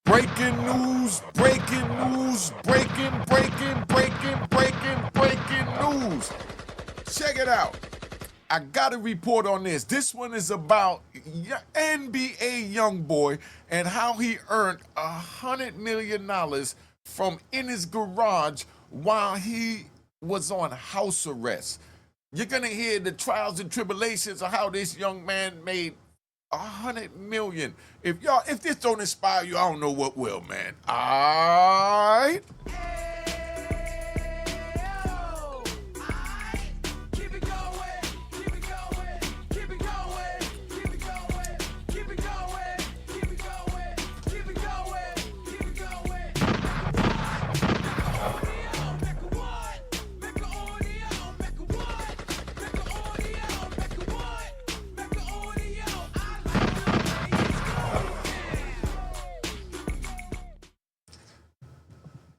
Breaking news, breaking news, breaking news. Check it out. I got a report on this. This one is about NBA Youngboy and how he earned $100 million from in his garage while he was on house arrest. You're gonna hear the trials and tribulations of how this young man made $100 million. If this don't inspire you, I don't know what will, man. All right.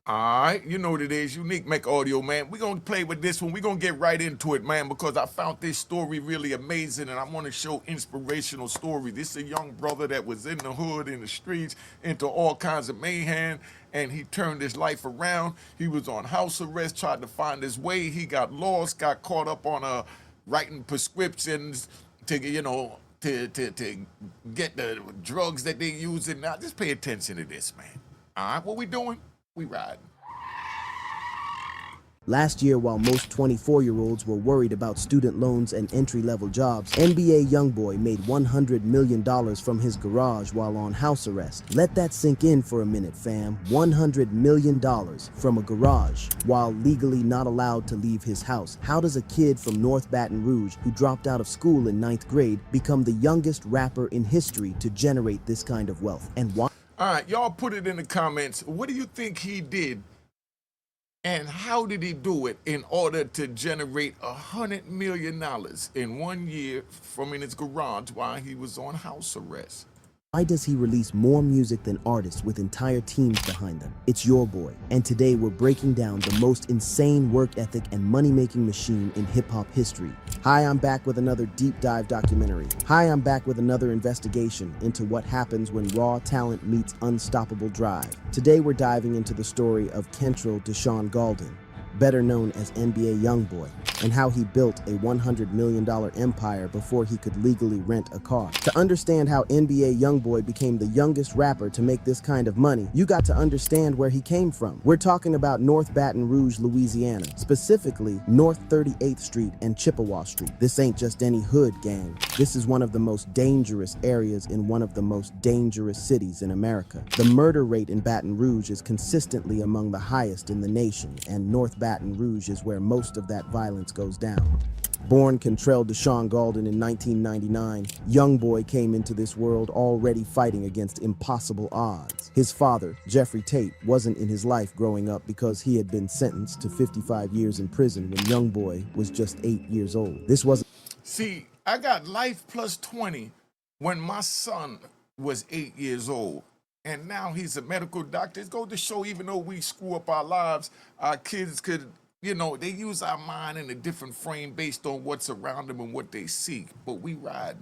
All right, you know what it is, unique Mecca audio, man. We're going to play with this one. We're going to get right into it, man, because I found this story really amazing, and I want to show inspirational story. This is a young brother that was in the hood, in the streets, into all kinds of mayhem, and he turned his life around. He was on house arrest, tried to find his way. He got lost, got caught up on writing prescriptions to, to get the drugs that they using. Now, just pay attention to this, man. All right, what we doing? We riding. Last year, while most 24-year-olds were worried about student loans and entry-level jobs, NBA Youngboy made $100 million from his garage while on house arrest. Let that sink in for a minute, fam. $100 million from a garage while legally not allowed to leave his house. How does a kid from North Baton Rouge who dropped out of school in 9th grade become the youngest rapper in history to generate this kind of wealth? And why? All right, y'all put it in the comments. What do you think he did? And how did he do it in order to generate $100 million in 1 year from in his garage while he was on house arrest? Why does he release more music than artists with entire teams behind them? It's your boy, and today we're breaking down the most insane work ethic and money-making machine in hip-hop history. Hi, I'm back with another deep dive documentary. Hi, I'm back with another investigation into what happens when raw talent meets unstoppable drive. Today we're diving into the story of Kentrell Deshaun Gaulden, better known as NBA Youngboy, and how he built a $100 million empire before he could legally rent a car. To understand how NBA Youngboy became the youngest rapper to make this kind of money, you got to understand where he came from. We're talking about North Baton Rouge, Louisiana, specifically North 38th Street and Chippewa Street. This ain't just any hood, gang. This is one of the most dangerous areas in one of the most dangerous cities in America. The murder rate in Baton Rouge is consistently among the highest in the nation, and North Baton Rouge is where most of that violence goes down. Born Kentrell Deshaun Gaulden in 1999, Youngboy came into this world already fighting against impossible odds. His father, Jeffrey Tate, wasn't in his life growing up because he had been sentenced to 55 years in prison when Youngboy was just 8 years old. This wasn't... See, I got life plus 20 when my son was 8 years old. And now he's a medical doctor. It goes to show, even though we screw up our lives, our kids could, they use our mind in a different frame based on what's around them and what they seek. But we ride.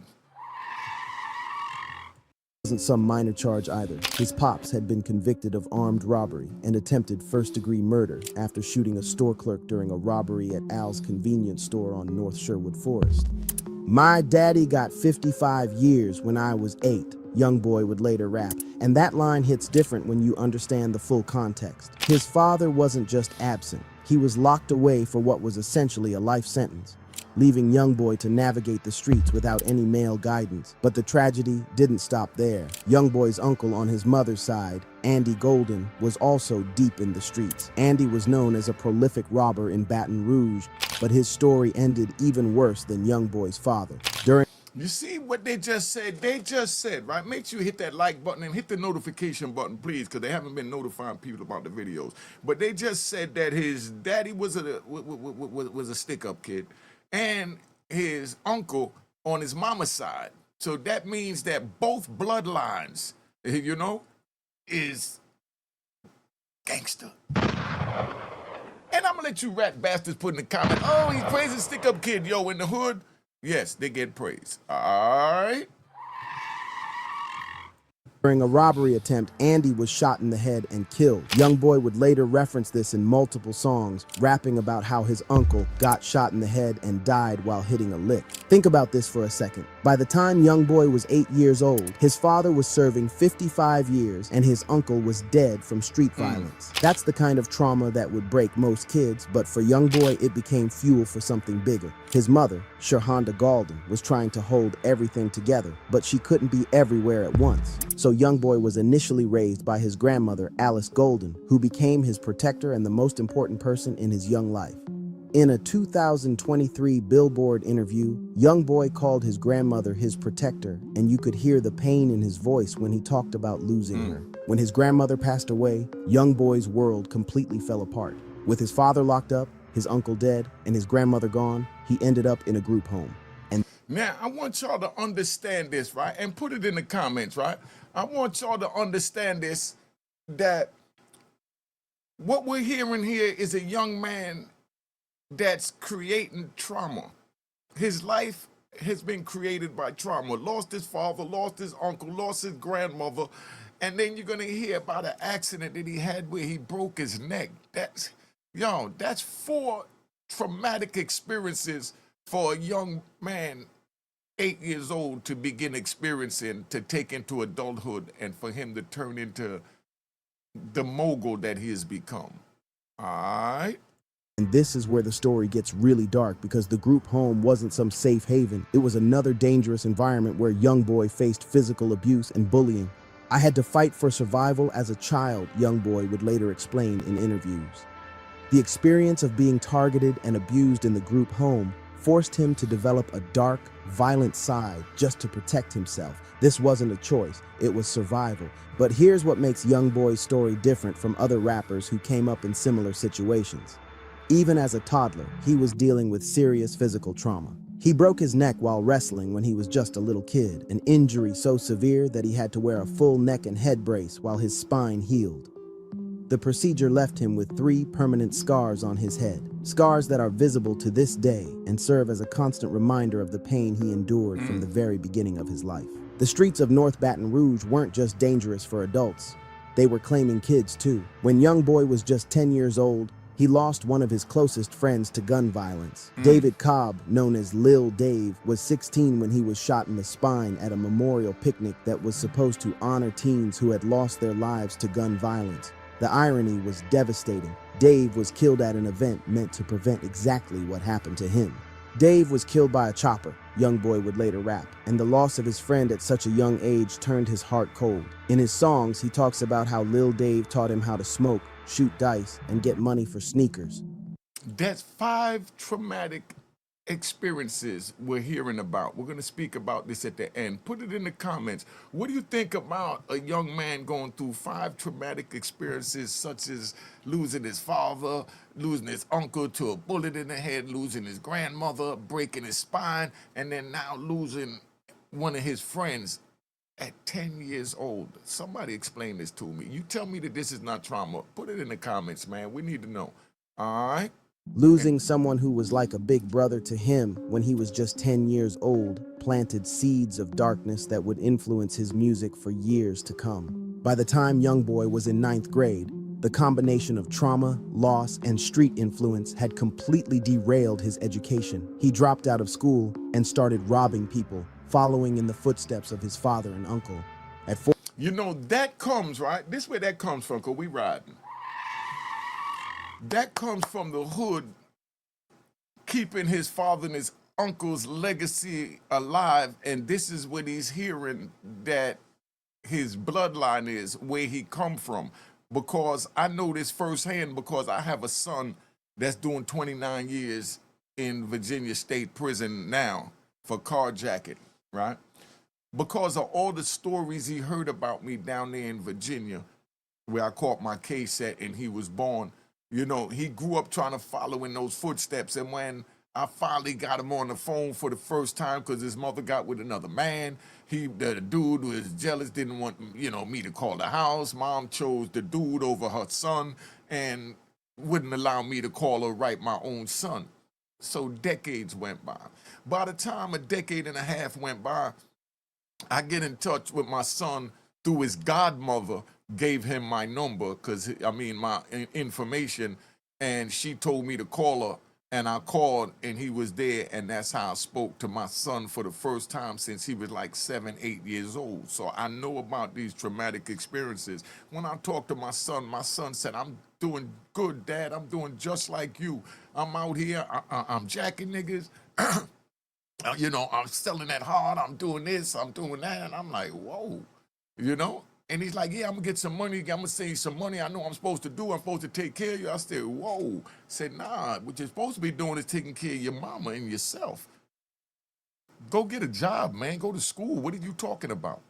Wasn't some minor charge either. His pops had been convicted of armed robbery and attempted first-degree murder after shooting a store clerk during a robbery at Al's convenience store on North Sherwood Forest. My daddy got 55 years when I was 8, Youngboy would later rap, and that line hits different when you understand the full context. His father wasn't just absent, he was locked away for what was essentially a life sentence, leaving Youngboy to navigate the streets without any male guidance. But the tragedy didn't stop there. Youngboy's uncle on his mother's side, Andy Golden, was also deep in the streets. Andy was known as a prolific robber in Baton Rouge, but his story ended even worse than Youngboy's father. You see what they just said? They just said, right? Make sure you hit that like button and hit the notification button, please, because they haven't been notifying people about the videos. But they just said that his daddy was a stick-up kid, and his uncle on his mama's side. So that means that both bloodlines, is gangster. And I'm gonna let you rat bastards put in the comment, oh, he's praising stick-up kid, yo, in the hood. Yes, they get praise. All right. During a robbery attempt, Andy was shot in the head and killed. Youngboy would later reference this in multiple songs, rapping about how his uncle got shot in the head and died while hitting a lick. Think about this for a second. By the time Youngboy was 8 years old, his father was serving 55 years and his uncle was dead from street violence. That's the kind of trauma that would break most kids, but for Youngboy, it became fuel for something bigger. His mother, Shirhonda Galden, was trying to hold everything together, but she couldn't be everywhere at once. So Youngboy was initially raised by his grandmother, Alice Golden, who became his protector and the most important person in his young life. In a 2023 Billboard interview, Youngboy called his grandmother his protector, and you could hear the pain in his voice when he talked about losing her. When his grandmother passed away, Youngboy's world completely fell apart. With his father locked up, his uncle dead, and his grandmother gone, he ended up in a group home. And Now, I want y'all to understand this, right? And put it in the comments, right? I want y'all to understand this, that what we're hearing here is a young man that's creating trauma. His life has been created by trauma. Lost his father, lost his uncle, lost his grandmother, and then you're gonna hear about an accident that he had where he broke his neck. That's 4 traumatic experiences for a young man 8 years old to begin experiencing, to take into adulthood, and for him to turn into the mogul that he has become. All right. And this is where the story gets really dark, because the group home wasn't some safe haven. It was another dangerous environment where Youngboy faced physical abuse and bullying. I had to fight for survival as a child, Youngboy would later explain in interviews. The experience of being targeted and abused in the group home forced him to develop a dark, violent side just to protect himself. This wasn't a choice, it was survival. But here's what makes Youngboy's story different from other rappers who came up in similar situations. Even as a toddler, he was dealing with serious physical trauma. He broke his neck while wrestling when he was just a little kid, an injury so severe that he had to wear a full neck and head brace while his spine healed. The procedure left him with 3 permanent scars on his head, scars that are visible to this day and serve as a constant reminder of the pain he endured from the very beginning of his life. The streets of North Baton Rouge weren't just dangerous for adults, they were claiming kids too. When Youngboy was just 10 years old, he lost one of his closest friends to gun violence. David Cobb, known as Lil Dave, was 16 when he was shot in the spine at a memorial picnic that was supposed to honor teens who had lost their lives to gun violence. The irony was devastating. Dave was killed at an event meant to prevent exactly what happened to him. Dave was killed by a chopper, Youngboy would later rap, and the loss of his friend at such a young age turned his heart cold. In his songs, he talks about how Lil Dave taught him how to smoke, shoot dice, and get money for sneakers. That's 5 traumatic experiences we're hearing about. We're going to speak about this at the end. Put it in the comments. What do you think about a young man going through 5 traumatic experiences, such as losing his father, losing his uncle to a bullet in the head, losing his grandmother, breaking his spine, and then now losing one of his friends at 10 years old? Somebody explain this to me. You tell me that this is not trauma. Put it in the comments, man. We need to know. All right? Losing someone who was like a big brother to him when he was just 10 years old planted seeds of darkness that would influence his music for years to come. By the time Youngboy was in 9th grade, the combination of trauma, loss, and street influence had completely derailed his education. He dropped out of school and started robbing people, following in the footsteps of his father and uncle. At You know, that comes, right? This where that comes from, because we riding. That comes from the hood keeping his father and his uncle's legacy alive, and this is what he's hearing, that his bloodline is, where he come from. Because I know this firsthand, because I have a son that's doing 29 years in Virginia State Prison now for carjacking, right? Because of all the stories he heard about me down there in Virginia, where I caught my case at and he was born. You know, he grew up trying to follow in those footsteps. And when I finally got him on the phone for the first time, because his mother got with another man, the dude was jealous, didn't want, me to call the house. Mom chose the dude over her son and wouldn't allow me to call her right my own son. So decades went by. By the time a decade and a half went by, I get in touch with my son through his godmother, gave him my number, my information, and she told me to call her, and I called, and he was there, and that's how I spoke to my son for the first time since he was like 7, 8 years old. So I know about these traumatic experiences. When I talked to my son said, "I'm doing good, Dad. I'm doing just like you. I'm out here. I'm jacking niggas." I'm selling that hard. I'm doing this. I'm doing that. And I'm like, whoa, you know? And he's like, yeah, I'm gonna get some money. I'm gonna save some money. I know I'm supposed to do. I'm supposed to take care of you. I said, whoa. Said, nah, what you're supposed to be doing is taking care of your mama and yourself. Go get a job, man. Go to school. What are you talking about?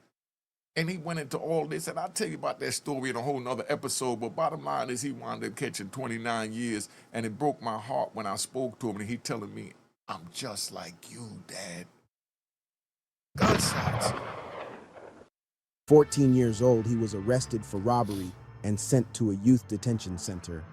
And he went into all this, and I'll tell you about that story in a whole nother episode, but bottom line is he wound up catching 29 years, and it broke my heart when I spoke to him, and he telling me, "I'm just like you, Dad." Gunshots. 14 years old, he was arrested for robbery and sent to a youth detention center.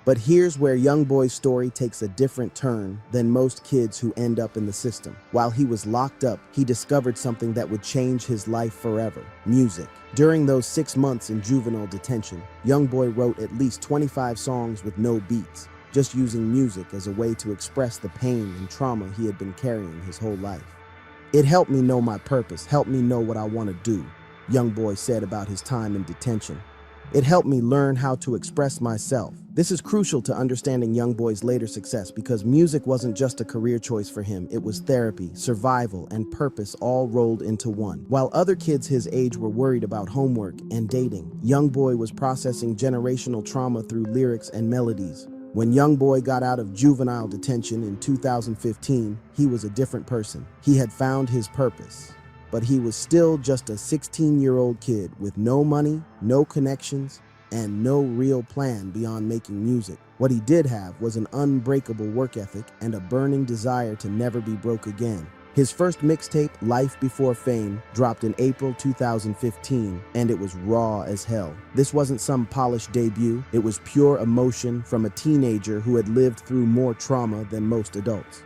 But here's where Youngboy's story takes a different turn than most kids who end up in the system. While he was locked up, he discovered something that would change his life forever: music. During those 6 months in juvenile detention, Youngboy wrote at least 25 songs with no beats, just using music as a way to express the pain and trauma he had been carrying his whole life. "It helped me know my purpose, helped me know what I want to do," Youngboy said about his time in detention. "It helped me learn how to express myself." This is crucial to understanding Youngboy's later success because music wasn't just a career choice for him, it was therapy, survival, and purpose all rolled into one. While other kids his age were worried about homework and dating, Youngboy was processing generational trauma through lyrics and melodies. When Youngboy got out of juvenile detention in 2015, he was a different person. He had found his purpose. But he was still just a 16-year-old kid with no money, no connections, and no real plan beyond making music. What he did have was an unbreakable work ethic and a burning desire to never be broke again. His first mixtape, Life Before Fame, dropped in April 2015, and it was raw as hell. This wasn't some polished debut, it was pure emotion from a teenager who had lived through more trauma than most adults.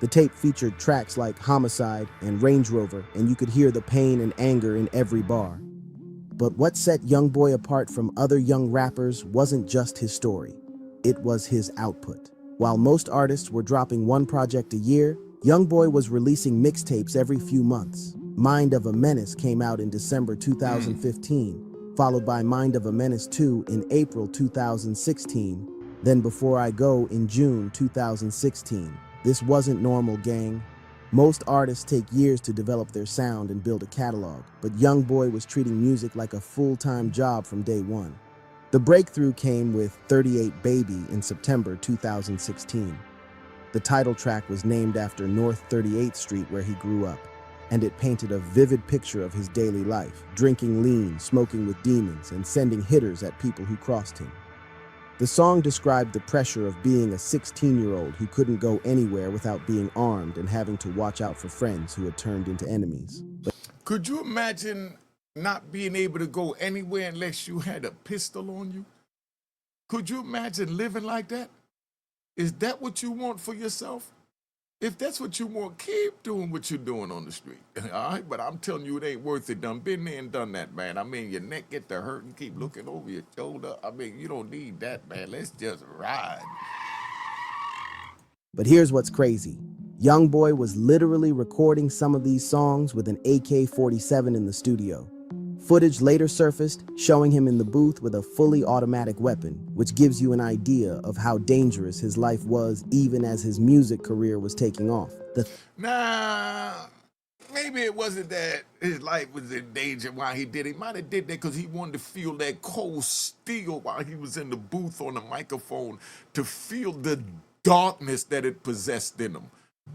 The tape featured tracks like Homicide and Range Rover, and you could hear the pain and anger in every bar. But what set Youngboy apart from other young rappers wasn't just his story. It was his output. While most artists were dropping one project a year, Youngboy was releasing mixtapes every few months. Mind of a Menace came out in December 2015, followed by Mind of a Menace 2 in April 2016, then Before I Go in June 2016. This wasn't normal, gang. Most artists take years to develop their sound and build a catalog, but Youngboy was treating music like a full-time job from day one. The breakthrough came with 38 Baby in September 2016. The title track was named after North 38th Street where he grew up, and it painted a vivid picture of his daily life, drinking lean, smoking with demons, and sending hitters at people who crossed him. The song described the pressure of being a 16-year-old who couldn't go anywhere without being armed and having to watch out for friends who had turned into enemies. Could you imagine not being able to go anywhere unless you had a pistol on you? Could you imagine living like that? Is that what you want for yourself? If that's what you want, keep doing what you're doing on the street. All right, but I'm telling you, it ain't worth it. Done been there and done that, man. I mean, your neck get to hurt and keep looking over your shoulder. I mean, you don't need that, man. Let's just ride. But here's what's crazy. Youngboy was literally recording some of these songs with an AK-47 in the studio. Footage later surfaced showing him in the booth with a fully automatic weapon, which gives you an idea of how dangerous his life was even as his music career was taking off. Nah, maybe it wasn't that his life was in danger while he did it. He might have did that because he wanted to feel that cold steel while he was in the booth on the microphone, to feel the darkness that it possessed in him.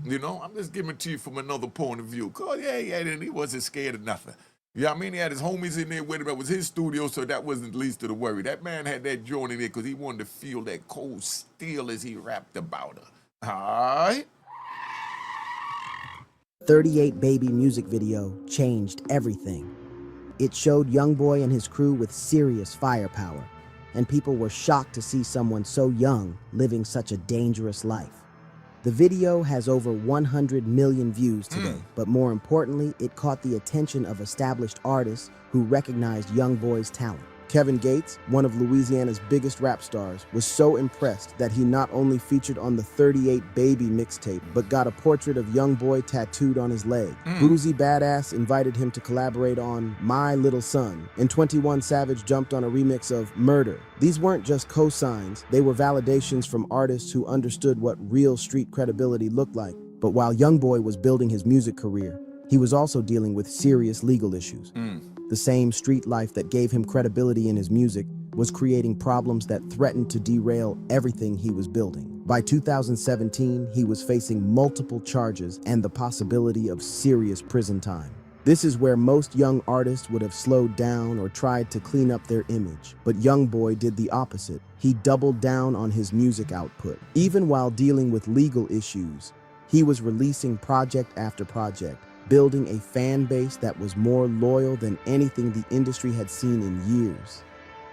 You know, I'm just giving it to you from another point of view. Cause and he wasn't scared of nothing. Yeah, I mean, he had his homies in there with him. It was his studio, so that wasn't the least of the worry. That man had that joint in there because he wanted to feel that cold steel as he rapped about her. All right? 38 Baby music video changed everything. It showed Youngboy and his crew with serious firepower, and people were shocked to see someone so young living such a dangerous life. The video has over 100 million views today, but more importantly, it caught the attention of established artists who recognized Youngboy's talent. Kevin Gates, one of Louisiana's biggest rap stars, was so impressed that he not only featured on the 38 Baby mixtape, but got a portrait of Youngboy tattooed on his leg. Boozy Badass invited him to collaborate on My Little Son, and 21 Savage jumped on a remix of Murder. These weren't just cosigns, they were validations from artists who understood what real street credibility looked like. But while Youngboy was building his music career, he was also dealing with serious legal issues. The same street life that gave him credibility in his music was creating problems that threatened to derail everything he was building. By 2017, he was facing multiple charges and the possibility of serious prison time. This is where most young artists would have slowed down or tried to clean up their image. But Youngboy did the opposite. He doubled down on his music output. Even while dealing with legal issues, he was releasing project after project, building a fan base that was more loyal than anything the industry had seen in years.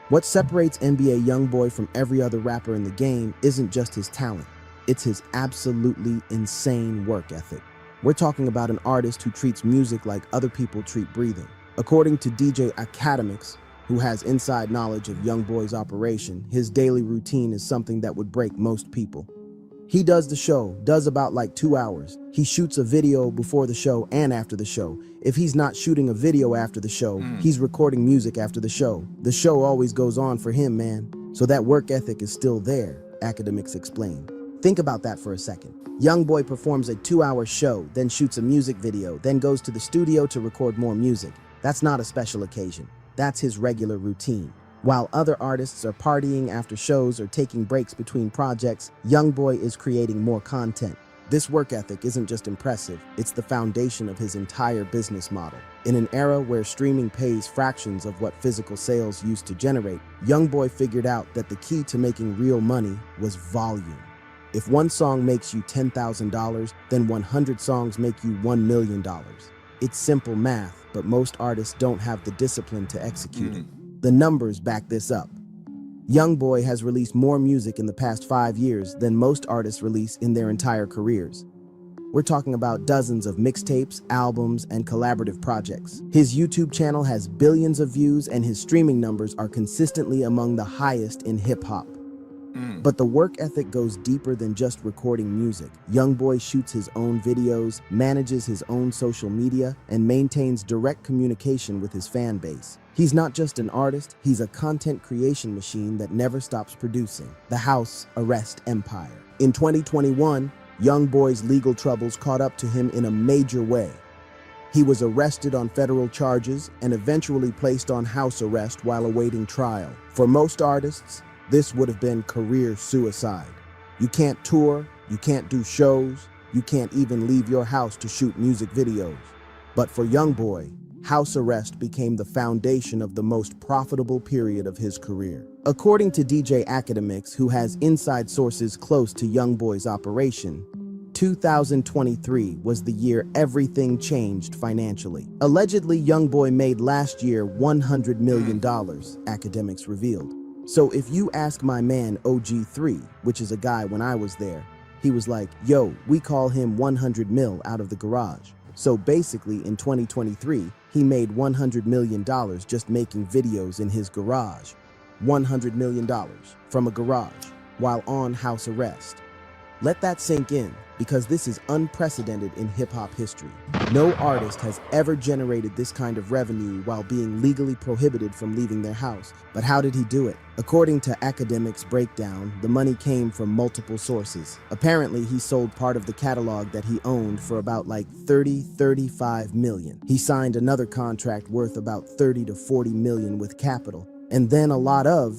What separates NBA Youngboy from every other rapper in the game isn't just his talent, it's his absolutely insane work ethic. We're talking about an artist who treats music like other people treat breathing. According to DJ Academics, who has inside knowledge of Youngboy's operation, his daily routine is something that would break most people. He does the show, does about like 2 hours. He shoots a video before the show and after the show. If he's not shooting a video after the show, he's recording music after the show. The show always goes on for him, man. So that work ethic is still there, Academics explain. Think about that for a second. Youngboy performs a 2-hour show, then shoots a music video, then goes to the studio to record more music. That's not a special occasion. That's his regular routine. While other artists are partying after shows or taking breaks between projects, Youngboy is creating more content. This work ethic isn't just impressive, it's the foundation of his entire business model. In an era where streaming pays fractions of what physical sales used to generate, Youngboy figured out that the key to making real money was volume. If one song makes you $10,000, then 100 songs make you $1 million. It's simple math, but most artists don't have the discipline to execute it. The numbers back this up. Youngboy has released more music in the past 5 years than most artists release in their entire careers. We're talking about dozens of mixtapes, albums, and collaborative projects. His YouTube channel has billions of views and his streaming numbers are consistently among the highest in hip-hop. But the work ethic goes deeper than just recording music. Youngboy shoots his own videos, manages his own social media, and maintains direct communication with his fan base. He's not just an artist, he's a content creation machine that never stops producing. The house arrest empire. In 2021, Youngboy's legal troubles caught up to him in a major way. He was arrested on federal charges and eventually placed on house arrest while awaiting trial. For most artists, this would have been career suicide. You can't tour, you can't do shows, you can't even leave your house to shoot music videos. But for Youngboy, house arrest became the foundation of the most profitable period of his career. According to DJ Academics, who has inside sources close to Youngboy's operation, 2023 was the year everything changed financially. Allegedly, Youngboy made last year $100 million, Academics revealed. So if you ask my man OG3, which is a guy when I was there, he was like, yo, we call him 100 mil out of the garage. So basically in 2023, he made $100 million just making videos in his garage. $100 million from a garage while on house arrest. Let that sink in, because this is unprecedented in hip-hop history. No artist has ever generated this kind of revenue while being legally prohibited from leaving their house. But how did he do it? According to Academics' breakdown, the money came from multiple sources. Apparently, he sold part of the catalog that he owned for about like 35 million. He signed another contract worth about 30 to 40 million with Capitol. And then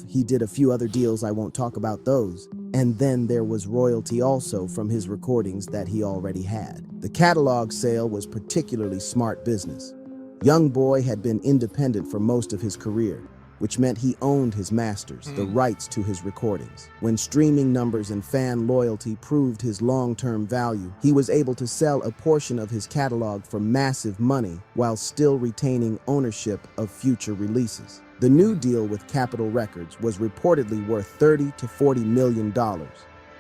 he did a few other deals, I won't talk about those. And then there was royalty also from his recordings that he already had. The catalog sale was particularly smart business. Youngboy had been independent for most of his career, which meant he owned his masters, the rights to his recordings. When streaming numbers and fan loyalty proved his long-term value, he was able to sell a portion of his catalog for massive money while still retaining ownership of future releases. The new deal with Capitol Records was reportedly worth $30 to $40 million.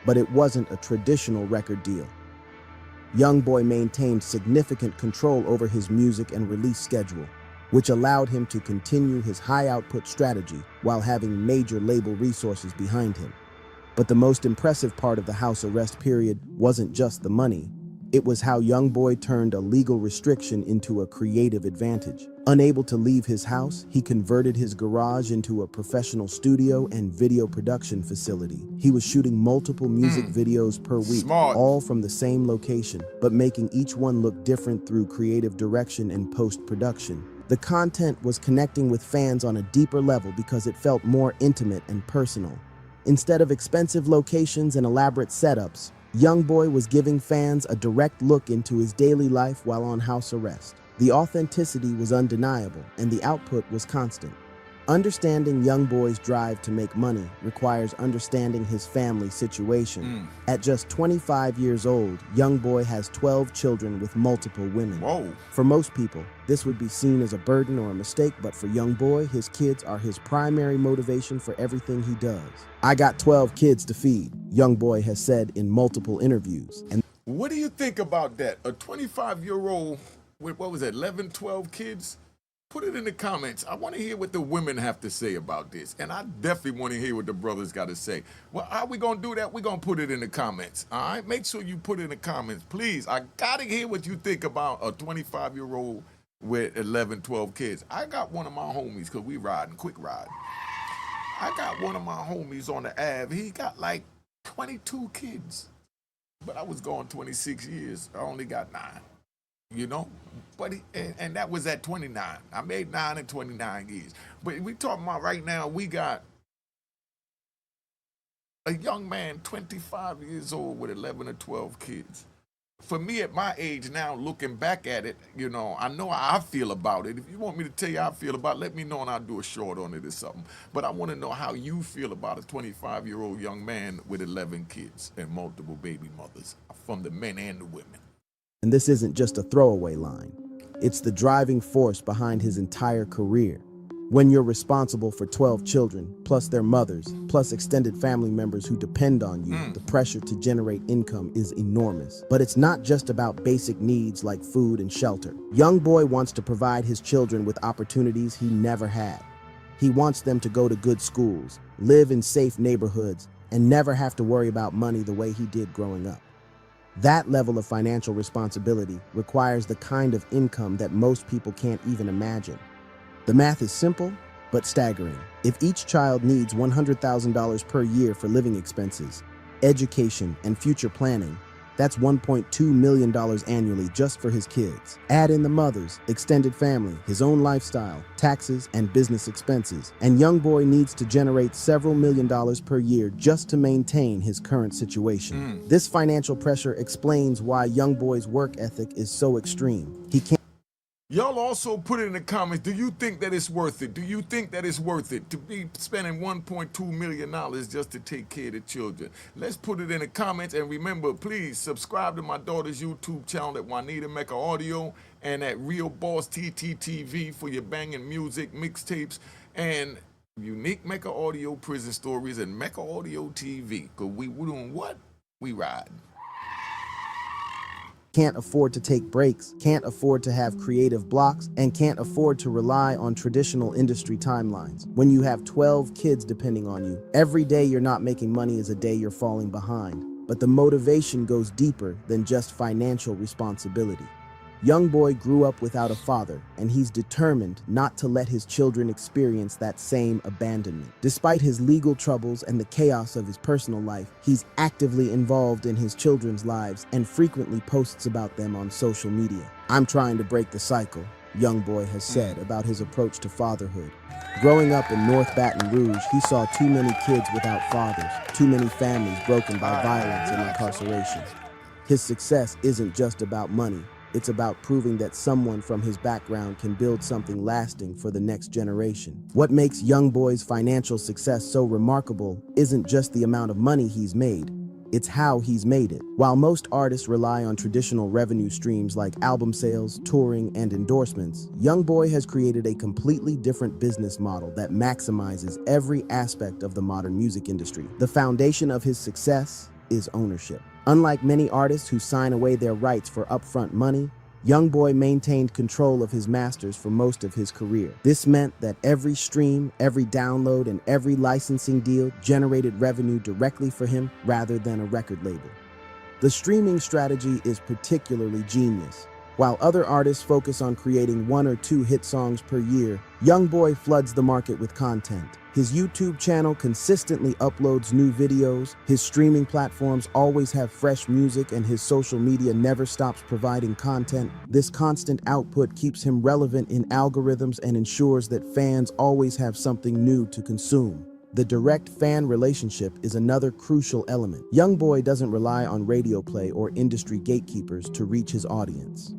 but it wasn't a traditional record deal. Youngboy maintained significant control over his music and release schedule, which allowed him to continue his high-output strategy while having major label resources behind him. But the most impressive part of the house arrest period wasn't just the money. It was how Youngboy turned a legal restriction into a creative advantage. Unable to leave his house, he converted his garage into a professional studio and video production facility. He was shooting multiple music videos per week, Smart. all from the same location, but making each one look different through creative direction and post-production. The content was connecting with fans on a deeper level because it felt more intimate and personal. Instead of expensive locations and elaborate setups, Youngboy was giving fans a direct look into his daily life while on house arrest. The authenticity was undeniable, and the output was constant. Understanding Youngboy's drive to make money requires understanding his family situation. At just 25 years old, Youngboy has 12 children with multiple women. Whoa. For most people, this would be seen as a burden or a mistake, but for Youngboy, his kids are his primary motivation for everything he does. "I got 12 kids to feed," Youngboy has said in multiple interviews. And What do you think about that? A 25-year-old with, 11, 12 kids? Put it in the comments. I want to hear what the women have to say about this. And I definitely want to hear what the brothers got to say. Well, how we going to do that? We're going to put it in the comments. All right? Make sure you put it in the comments. Please, I got to hear what you think about a 25-year-old with 11, 12 kids. I got one of my homies, because we riding, quick ride. I got one of my homies on the Ave. He got like 22 kids. But I was going 26 years. I only got 9. You know, but and that was at 29. I made 9 in 29 years. But we talking about right now, we got a young man, 25 years old with 11 or 12 kids. For me at my age now, looking back at it, you know how I feel about it. If you want me to tell you how I feel about it, let me know and I'll do a short on it or something. But I want to know how you feel about a 25-year-old young man with 11 kids and multiple baby mothers, from the men and the women. And this isn't just a throwaway line. It's the driving force behind his entire career. When you're responsible for 12 children, plus their mothers, plus extended family members who depend on you, the pressure to generate income is enormous. But it's not just about basic needs like food and shelter. Youngboy wants to provide his children with opportunities he never had. He wants them to go to good schools, live in safe neighborhoods, and never have to worry about money the way he did growing up. That level of financial responsibility requires the kind of income that most people can't even imagine. The math is simple, but staggering. If each child needs $100,000 per year for living expenses, education, and future planning, that's $1.2 million annually just for his kids. Add in the mothers, extended family, his own lifestyle, taxes, and business expenses, and Youngboy needs to generate several $1,000,000 per year just to maintain his current situation. This financial pressure explains why Youngboy's work ethic is so extreme. He can't Y'all also put it in the comments. Do you think that it's worth it? Do you think that it's worth it to be spending $1.2 million just to take care of the children? Let's put it in the comments. And remember, please subscribe to my daughter's YouTube channel at Juanita Mecca Audio and at Real Boss TTTV for your banging music, mixtapes, and Unique Mecca Audio Prison Stories and Mecca Audio TV. Because we doing what? We ride. Can't afford to take breaks, can't afford to have creative blocks, and can't afford to rely on traditional industry timelines. When you have 12 kids depending on you, every day you're not making money is a day you're falling behind. But the motivation goes deeper than just financial responsibility. Youngboy grew up without a father, and he's determined not to let his children experience that same abandonment. Despite his legal troubles and the chaos of his personal life, he's actively involved in his children's lives and frequently posts about them on social media. "I'm trying to break the cycle," Youngboy has said about his approach to fatherhood. Growing up in North Baton Rouge, he saw too many kids without fathers, too many families broken by violence and incarceration. His success isn't just about money. It's about proving that someone from his background can build something lasting for the next generation. What makes Youngboy's financial success so remarkable isn't just the amount of money he's made, it's how he's made it. While most artists rely on traditional revenue streams like album sales, touring, and endorsements, Youngboy has created a completely different business model that maximizes every aspect of the modern music industry. The foundation of his success is ownership. Unlike many artists who sign away their rights for upfront money, Youngboy maintained control of his masters for most of his career. This meant that every stream, every download, and every licensing deal generated revenue directly for him rather than a record label. The streaming strategy is particularly genius. While other artists focus on creating 1 or 2 hit songs per year, Youngboy floods the market with content. His YouTube channel consistently uploads new videos, his streaming platforms always have fresh music, and his social media never stops providing content. This constant output keeps him relevant in algorithms and ensures that fans always have something new to consume. The direct fan relationship is another crucial element. Youngboy doesn't rely on radio play or industry gatekeepers to reach his audience.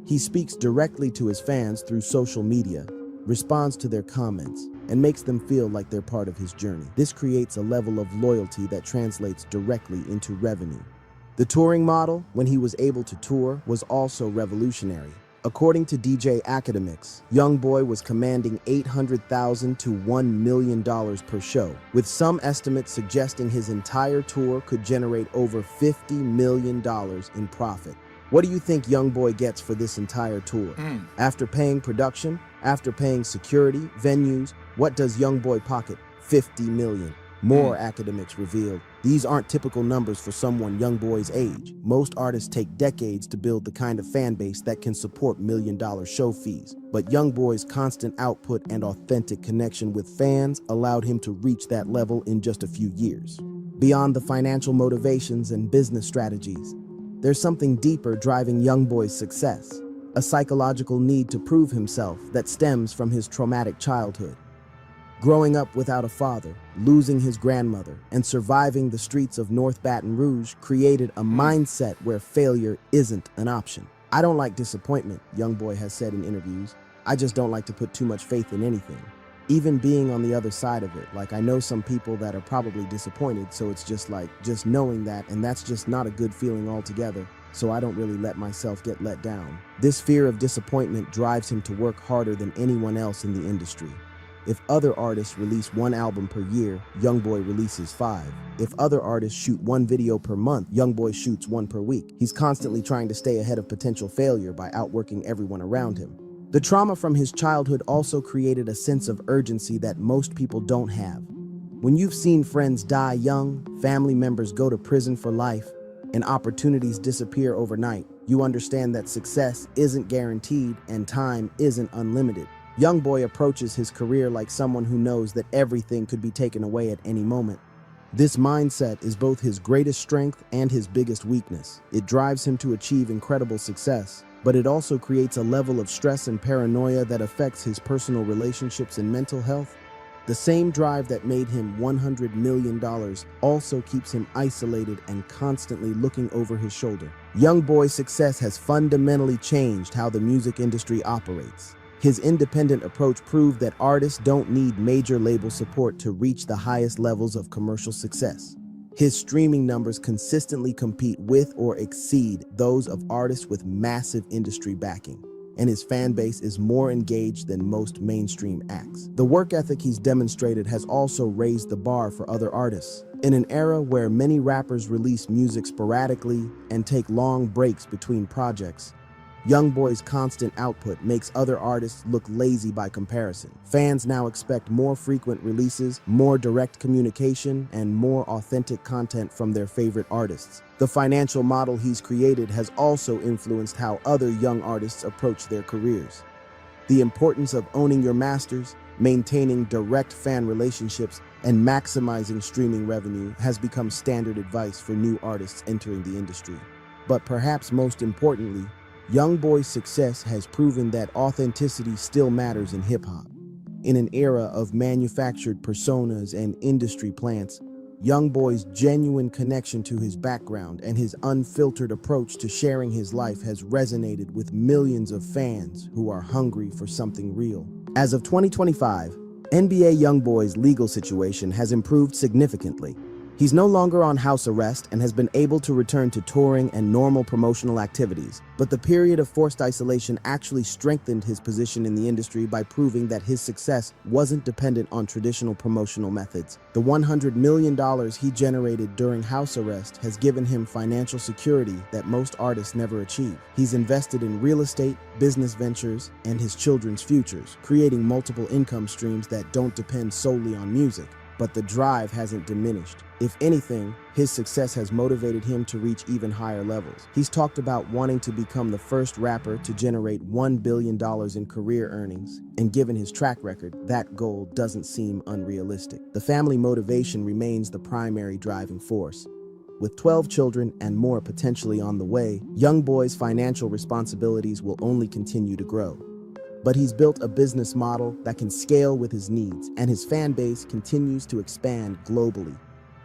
He speaks directly to his fans through social media, responds to their comments, and makes them feel like they're part of his journey. This creates a level of loyalty that translates directly into revenue. The touring model, when he was able to tour, was also revolutionary. According to DJ Academics, Youngboy was commanding $800,000 to $1 million per show, with some estimates suggesting his entire tour could generate over $50 million in profit. What do you think Youngboy gets for this entire tour? After paying production, after paying security, venues, what does Youngboy pocket? $50 million. More academics revealed. These aren't typical numbers for someone Youngboy's age. Most artists take decades to build the kind of fan base that can support million-dollar show fees. But Youngboy's constant output and authentic connection with fans allowed him to reach that level in just a few years. Beyond the financial motivations and business strategies, there's something deeper driving Youngboy's success, a psychological need to prove himself that stems from his traumatic childhood. Growing up without a father, losing his grandmother, and surviving the streets of North Baton Rouge created a mindset where failure isn't an option. I don't like disappointment, Youngboy has said in interviews. I just don't like to put too much faith in anything. Even being on the other side of it, like I know some people that are probably disappointed, so it's just like, just knowing that, and that's just not a good feeling altogether, so I don't really let myself get let down. This fear of disappointment drives him to work harder than anyone else in the industry. If other artists release 1 album per year, Youngboy releases 5. If other artists shoot 1 video per month, Youngboy shoots 1 per week. He's constantly trying to stay ahead of potential failure by outworking everyone around him. The trauma from his childhood also created a sense of urgency that most people don't have. When you've seen friends die young, family members go to prison for life, and opportunities disappear overnight, you understand that success isn't guaranteed and time isn't unlimited. Youngboy approaches his career like someone who knows that everything could be taken away at any moment. This mindset is both his greatest strength and his biggest weakness. It drives him to achieve incredible success, but it also creates a level of stress and paranoia that affects his personal relationships and mental health. The same drive that made him $100 million also keeps him isolated and constantly looking over his shoulder. Youngboy's success has fundamentally changed how the music industry operates. His independent approach proved that artists don't need major label support to reach the highest levels of commercial success. His streaming numbers consistently compete with or exceed those of artists with massive industry backing, and his fan base is more engaged than most mainstream acts. The work ethic he's demonstrated has also raised the bar for other artists. In an era where many rappers release music sporadically and take long breaks between projects, Youngboy's constant output makes other artists look lazy by comparison. Fans now expect more frequent releases, more direct communication, and more authentic content from their favorite artists. The financial model he's created has also influenced how other young artists approach their careers. The importance of owning your masters, maintaining direct fan relationships, and maximizing streaming revenue has become standard advice for new artists entering the industry. But perhaps most importantly, Youngboy's success has proven that authenticity still matters in hip-hop. In an era of manufactured personas and industry plants, Youngboy's genuine connection to his background and his unfiltered approach to sharing his life has resonated with millions of fans who are hungry for something real. As of 2025, NBA Youngboy's legal situation has improved significantly. He's no longer on house arrest and has been able to return to touring and normal promotional activities. But the period of forced isolation actually strengthened his position in the industry by proving that his success wasn't dependent on traditional promotional methods. The $100 million he generated during house arrest has given him financial security that most artists never achieve. He's invested in real estate, business ventures, and his children's futures, creating multiple income streams that don't depend solely on music. But the drive hasn't diminished. If anything, his success has motivated him to reach even higher levels. He's talked about wanting to become the first rapper to generate $1 billion in career earnings, and given his track record, that goal doesn't seem unrealistic. The family motivation remains the primary driving force. With 12 children and more potentially on the way, Youngboy's financial responsibilities will only continue to grow. But he's built a business model that can scale with his needs, and his fan base continues to expand globally.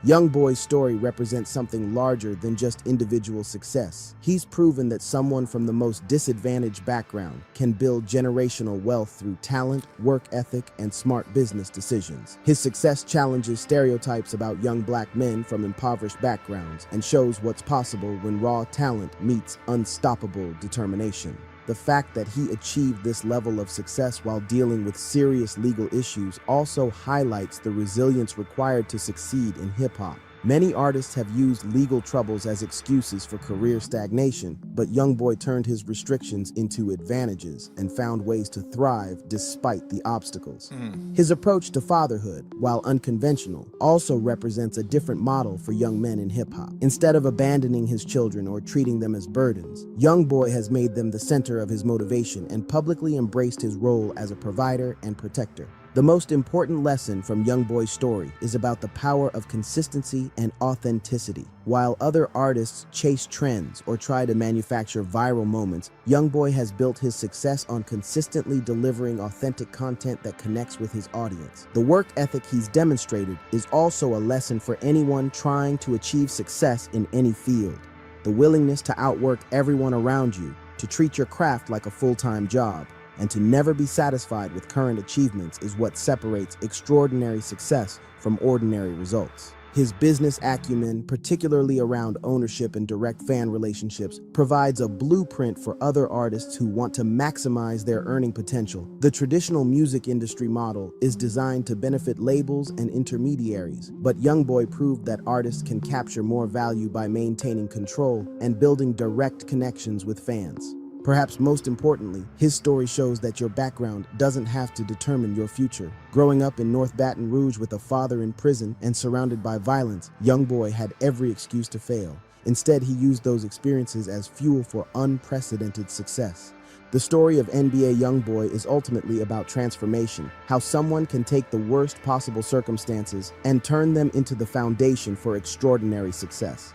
Youngboy's story represents something larger than just individual success. He's proven that someone from the most disadvantaged background can build generational wealth through talent, work ethic, and smart business decisions. His success challenges stereotypes about young black men from impoverished backgrounds and shows what's possible when raw talent meets unstoppable determination. The fact that he achieved this level of success while dealing with serious legal issues also highlights the resilience required to succeed in hip-hop. Many artists have used legal troubles as excuses for career stagnation, but Youngboy turned his restrictions into advantages and found ways to thrive despite the obstacles. His approach to fatherhood, while unconventional, also represents a different model for young men in hip-hop. Instead of abandoning his children or treating them as burdens, Youngboy has made them the center of his motivation and publicly embraced his role as a provider and protector. The most important lesson from Youngboy's story is about the power of consistency and authenticity. While other artists chase trends or try to manufacture viral moments, Youngboy has built his success on consistently delivering authentic content that connects with his audience. The work ethic he's demonstrated is also a lesson for anyone trying to achieve success in any field. The willingness to outwork everyone around you, to treat your craft like a full-time job, and to never be satisfied with current achievements is what separates extraordinary success from ordinary results. His business acumen, particularly around ownership and direct fan relationships, provides a blueprint for other artists who want to maximize their earning potential. The traditional music industry model is designed to benefit labels and intermediaries, but Youngboy proved that artists can capture more value by maintaining control and building direct connections with fans. Perhaps most importantly, his story shows that your background doesn't have to determine your future. Growing up in North Baton Rouge with a father in prison and surrounded by violence, Youngboy had every excuse to fail. Instead, he used those experiences as fuel for unprecedented success. The story of NBA Youngboy is ultimately about transformation, how someone can take the worst possible circumstances and turn them into the foundation for extraordinary success.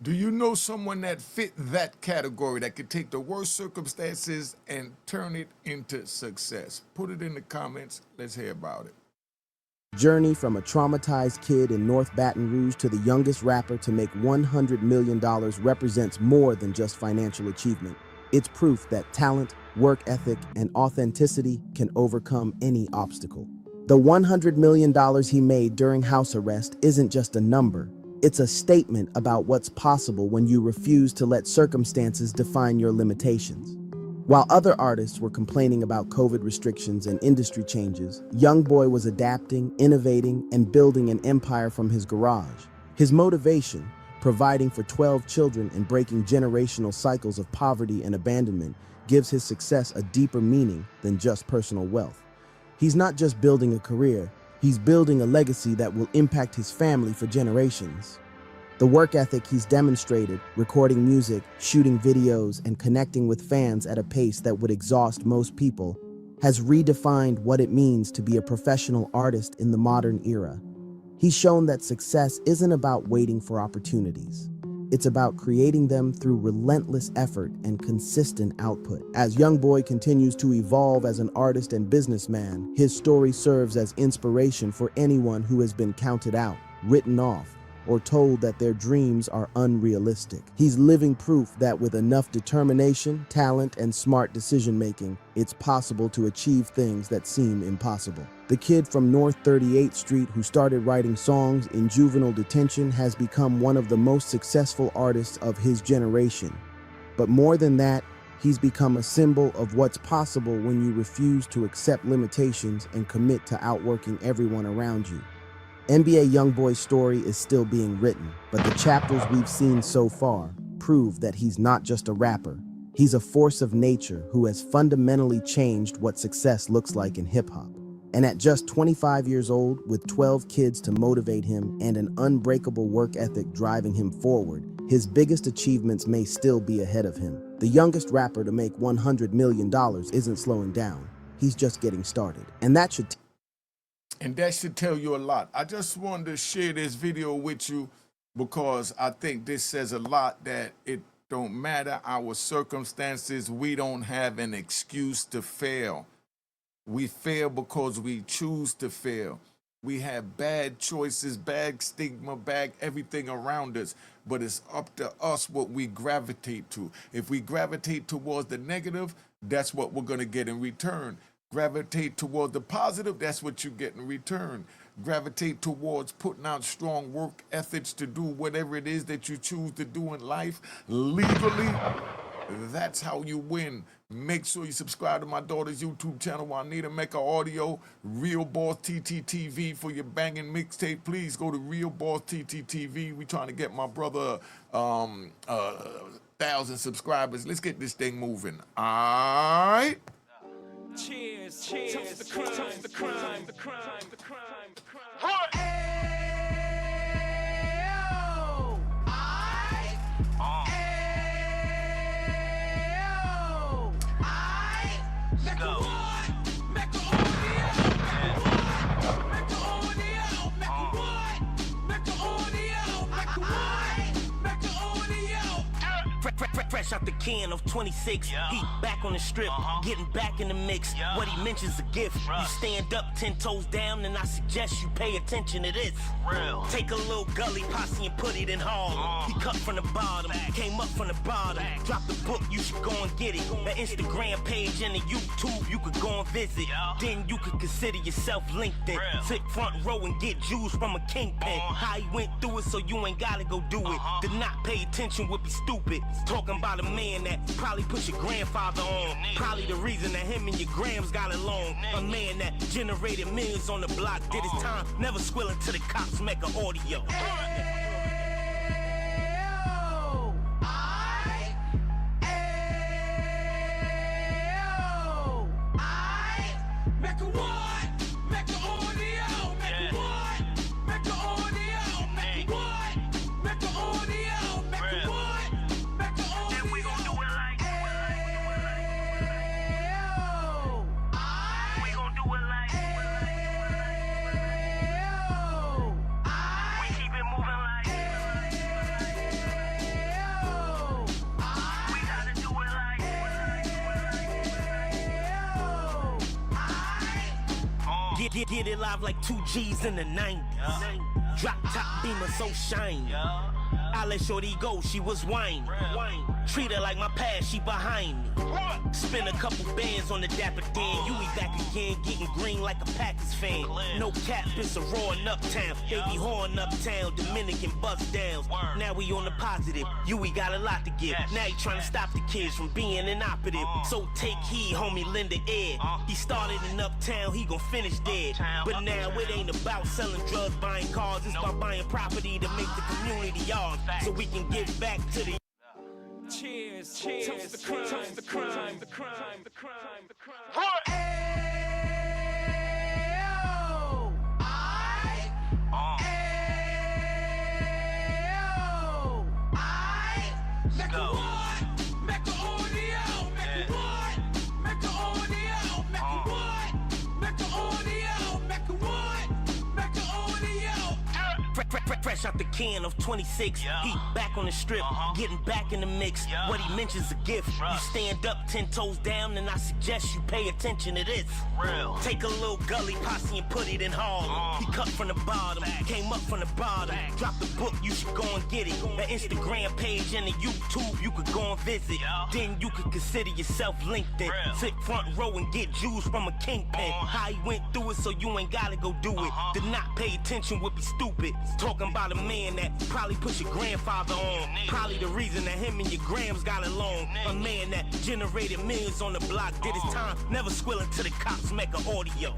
Do you know someone that fit that category, that could take the worst circumstances and turn it into success? Put it in the comments. Let's hear about it. Journey from a traumatized kid in North Baton Rouge to the youngest rapper to make $100 million represents more than just financial achievement. It's proof that talent, work ethic, and authenticity can overcome any obstacle. The $100 million he made during house arrest isn't just a number. It's a statement about what's possible when you refuse to let circumstances define your limitations. While other artists were complaining about COVID restrictions and industry changes, Youngboy was adapting, innovating, and building an empire from his garage. His motivation, providing for 12 children and breaking generational cycles of poverty and abandonment, gives his success a deeper meaning than just personal wealth. He's not just building a career, he's building a legacy that will impact his family for generations. The work ethic he's demonstrated, recording music, shooting videos, and connecting with fans at a pace that would exhaust most people, has redefined what it means to be a professional artist in the modern era. He's shown that success isn't about waiting for opportunities. It's about creating them through relentless effort and consistent output. As Youngboy continues to evolve as an artist and businessman, his story serves as inspiration for anyone who has been counted out, written off, or told that their dreams are unrealistic. He's living proof that with enough determination, talent, and smart decision-making, it's possible to achieve things that seem impossible. The kid from North 38th Street who started writing songs in juvenile detention has become one of the most successful artists of his generation. But more than that, he's become a symbol of what's possible when you refuse to accept limitations and commit to outworking everyone around you. NBA Youngboy's story is still being written, but the chapters we've seen so far prove that he's not just a rapper. He's a force of nature who has fundamentally changed what success looks like in hip-hop. And at just 25 years old, with 12 kids to motivate him and an unbreakable work ethic driving him forward, his biggest achievements may still be ahead of him. The youngest rapper to make $100 million isn't slowing down. He's just getting started. And that should tell you a lot. I just wanted to share this video with you because I think this says a lot, that it don't matter our circumstances, we don't have an excuse to fail. We fail because we choose to fail. We have bad choices, bad stigma, bad everything around us, but it's up to us what we gravitate to. If we gravitate towards the negative, that's what we're going to get in return. Gravitate towards the positive, that's what you get in return. Gravitate towards putting out strong work ethics to do whatever it is that you choose to do in life legally. That's how you win. Make sure you subscribe to my daughter's YouTube channel, Juanita Mecca Audio, Real Boss TTTV for your banging mixtape. Please go to Real Boss TTTV. We trying to get my brother 1,000 subscribers. Let's get this thing moving. All right. Cheers, cheers, toast the crime, toast the crime, the crime, the crime, the crime. Fresh out the can of 26, he back on the strip, getting back in the mix. What he mentions a gift. You stand up 10 toes down, and I suggest you pay attention to this. Take a little gully posse and put it in Harlem. He cut from the bottom, came up from the bottom. Drop the book, you should go and get it. The Instagram page and the YouTube, you could go and visit. Then you could consider yourself LinkedIn. Sit front row and get Jews from a kingpin. How he went through it, so you ain't gotta go do it. To not pay attention would be stupid. Talking about a man that probably put your grandfather on. Probably the reason that him and your grams got along. A man that generated millions on the block, did his time, never squilling to the cops, Mecca Audio. Mecca what? Mecca Audio, Mecca what? Mecca Audio, Mecca what? Mecca Audio, Mecca what? Mecca Audio. And we gon' do it like we gon' do it like we keep it moving like we gotta do it like Get it live like 2 G's in the 90s. Drop top beamer so shiny. I let shorty go, she was whining. Treat her like my past, she behind me. Spin a couple bands on the dapper Dan. You be back again, getting green like a Packers fan. No cap, it's a roaring uptown. They be horn uptown, Dominican bust downs. Now we on the positive, we got a lot to give. Now he trying to stop the kids from being inoperative. So take heed, homie, lend a ear. He started in uptown, he gon' finish dead. But now it ain't about selling drugs, buying cars. It's about buying property to make the community yours, so we can give back to the cheers, cheers, toast the crime, toast the crime, the crime, the crime, the crime. Mecca what? Mecca Audio, Mecca what? Mecca Audio, Mecca what? Mecca Audio, Mecca what? Mecca Audio. Fresh out the can of 26. He back on the strip, getting back in the mix. What he mentions a gift. You stand up 10 toes down, and I suggest you pay attention to this. Take a little gully posse and put it in Harlem. He cut from the bottom, came up from the bottom. Drop the book, you should go and get it. An Instagram page and a YouTube you could go and visit. Then you could consider yourself LinkedIn. Sit front row and get Jews from a kingpin. How he went through it, so you ain't gotta go do it. To not pay attention would be stupid. Talking about a man that probably put your grandfather on. Probably the reason that him and your grams got along. A man that generated millions on the block, did his time, never squilling to the cops, Mecca audio.